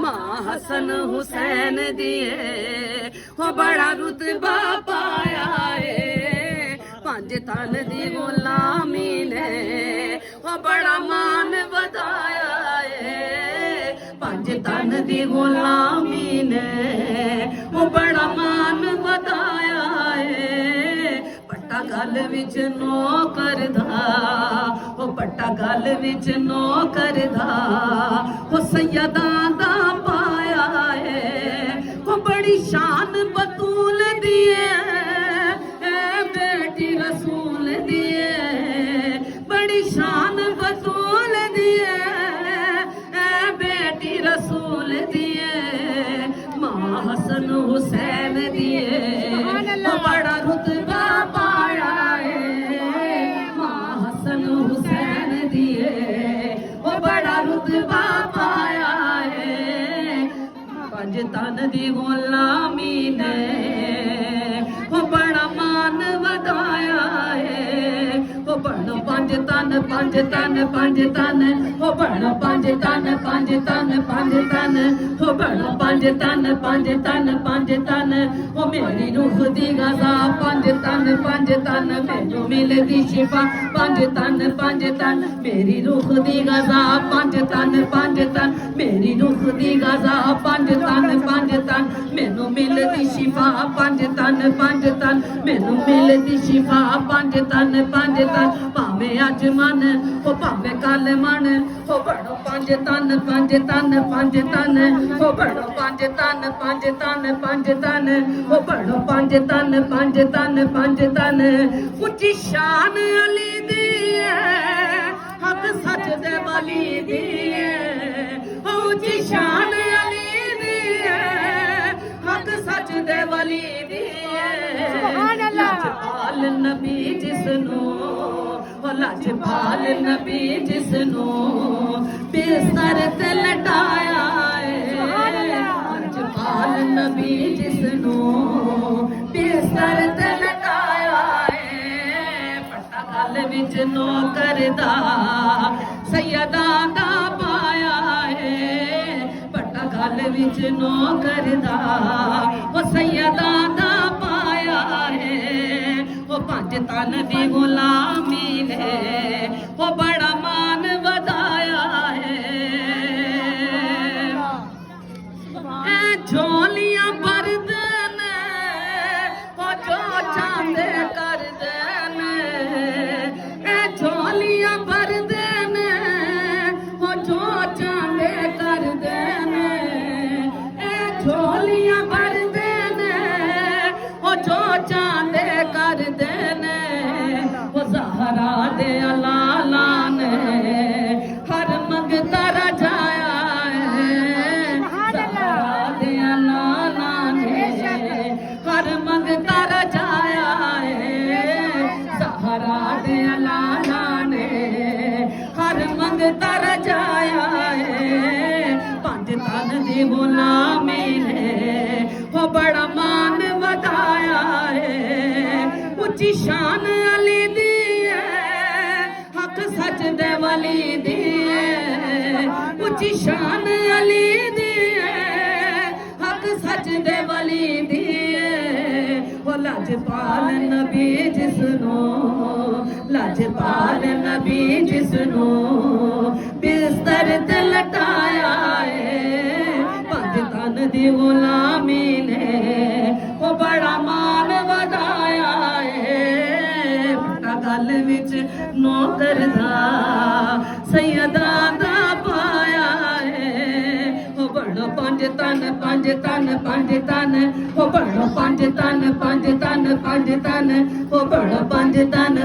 मां हसन हुसैन दिए हो बड़ा रुतबा पाया है पंज तन दी गुलामी ने हो बड़ा मान वधाया है पंज तन दी गुलामी ने हो बड़ा मान वधाया है पट्टा गल विच नो करदा ओ पट्टा गल विच नो करदा ओ सैयदां दा पाया है ओ बड़ी शान बतूल दी है बेटी रसूल दी है बड़ी शान बतूल दी है बेटी रसूल दी है मां हसन हुसैन दी है ओ बड़ा रुतबा पाया है मां हसन हुसैन दी है ओ बड़ा रुतबा पाया है पंज तन दी गुलामी ने ओ बड़ा मान वधाया है ओ बड़ो पंज तन पंज तन पंज तन ओ बड़ो पंज तन पंज तन पंज तन ओ बड़ो पंज तन पंज तन पंज तन ओ मेरी रूह दी गजा पंज तन मैनू मिलदी शिफा पंज तन मेरी रूह दी गजा पंज तन मेरी रूह दी गजा पंज तन मैनू मिलदी शिफा पंज तन मैनू मिलदी शिफा पंज तन भावे अज मन ओ भावे कल मन ओ बड़ो पंज तन ओ बड़ो पंज तन ओ बड़ो पंज तन उच्ची शान अली दी है हक सच दे वाली दी है उच्ची शान अली दी है हक सच दे वाली दी है लाजपाल नबी जिसनू लाजपाल नबी जिसनू बिस्तर ते लटाया है लाजपाल नबी जिसनू बिस्तर ते लटाया है पट्टा गल विच नो करदा सैयदा दा पाया है पट्टा गल विच नो करदा ओ सैयदा दा पाया है ओ पंज तन दी गुलामी ने ओ बड़ा मान वधाया है झोलियां भरदे ने ओ जो चांदे करदे ने झोलियां भरदे ने ओ जो चांदे करदे ने झोलियां भरदे ने ओ जो चांदे करदे ने ओ ज़हरा दे लाला ने हर मंगता रजाया है ज़हरा दे लाला ने हर मंगता रजाया है ज़हरा दे लाला ने हर मंगता रजाया है पंज तन दी गुलामी ने ओ बड़ा मान वधाया है उच्ची शान अली दी है हक सच दे वाली दी है उच्ची शान अली दी है हक सच दे वाली दी है ओ लाजपाल नबी जिसनू लाजपाल नबी जिसनू बिस्तर ते लटाया है पंज तन दी गुलामी ने ओ बड़ा मान वधाया है पट्टा गल विच नो करदा सैयदा दा पाया है ओ बड़ो पंज तन ओ बड़ो पंज तन ओ बड़ो पंज तन